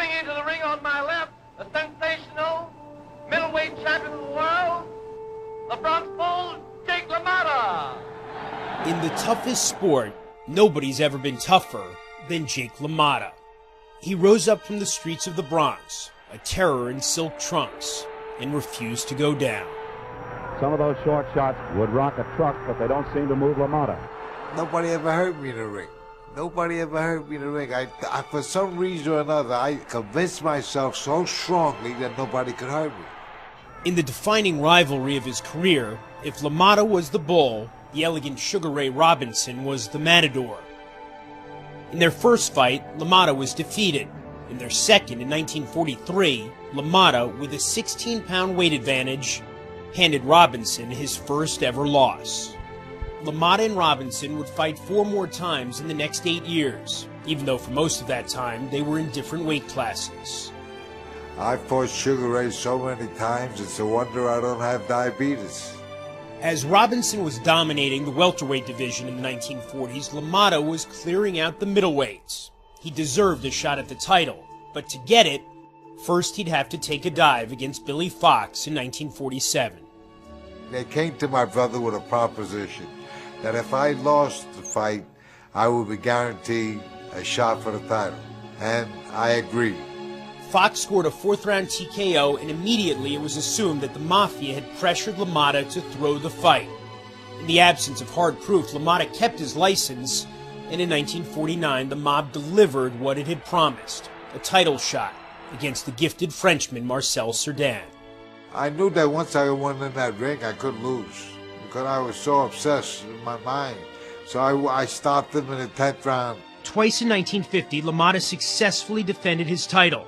Stepping into the ring on my left, the sensational middleweight champion of the world, the Bronx Bull, Jake Lamotta. In the toughest sport, nobody's ever been tougher than Jake LaMotta. He rose up from the streets of the Bronx, a terror in silk trunks, and refused to go down. Some of those short shots would rock a truck, but they don't seem to move LaMotta. Nobody ever hurt me in the ring. Nobody ever hurt me in the ring. I for some reason or another, I convinced myself so strongly that nobody could hurt me. In the defining rivalry of his career, if LaMotta was the Bull, the elegant Sugar Ray Robinson was the Matador. In their first fight, LaMotta was defeated. In their second, in 1943, LaMotta, with a 16-pound weight advantage, handed Robinson his first ever loss. LaMotta and Robinson would fight 4 more times in the next 8 years, even though for most of that time they were in different weight classes. I fought Sugar Ray so many times, it's a wonder I don't have diabetes. As Robinson was dominating the welterweight division in the 1940s, LaMotta was clearing out the middleweights. He deserved a shot at the title, but to get it, first he'd have to take a dive against Billy Fox in 1947. They came to my brother with a proposition that if I lost the fight, I would be guaranteed a shot for the title. And I agreed. Fox scored a 4th-round TKO, and immediately it was assumed that the Mafia had pressured LaMotta to throw the fight. In the absence of hard proof, LaMotta kept his license, and in 1949 the mob delivered what it had promised, a title shot against the gifted Frenchman Marcel Cerdan. I knew that once I went in that ring, I couldn't lose, because I was so obsessed in my mind. So I stopped him in the 10th round. Twice in 1950, LaMotta successfully defended his title.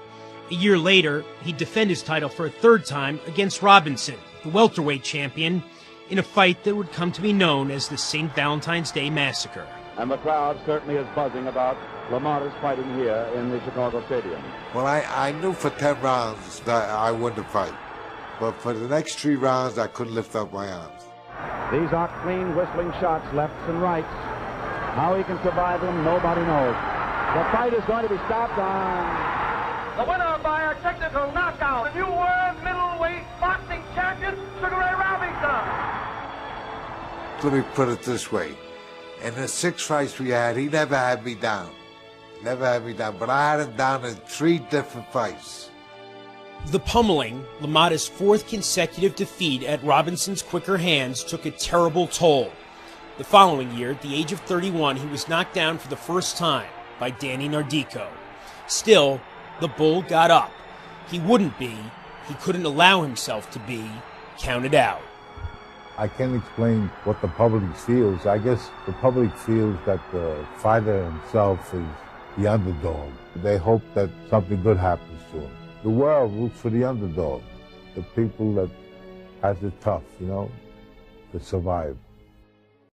A year later, he'd defend his title for a 3rd time against Robinson, the welterweight champion, in a fight that would come to be known as the St. Valentine's Day Massacre. And the crowd certainly is buzzing about LaMotta's fighting here in the Chicago Stadium. Well, I knew for 10 rounds that I won the fight. But for the next 3 rounds, I couldn't lift up my arms. These are clean whistling shots, lefts and rights. How he can survive them, nobody knows. The fight is going to be stopped on... The winner by a technical knockout, the new world middleweight boxing champion, Sugar Ray Robinson. Let me put it this way. In the 6 fights we had, he never had me down. Never had me down, but I had him down in 3 different fights. The pummeling, LaMotta's 4th consecutive defeat at Robinson's quicker hands, took a terrible toll. The following year, at the age of 31, he was knocked down for the first time by Danny Nardico. Still, the Bull got up. He couldn't allow himself to be counted out. I can't explain what the public feels. I guess the public feels that the fighter himself is the underdog. They hope that something good happens to him. The world roots for the underdog, the people that has it tough, to survive.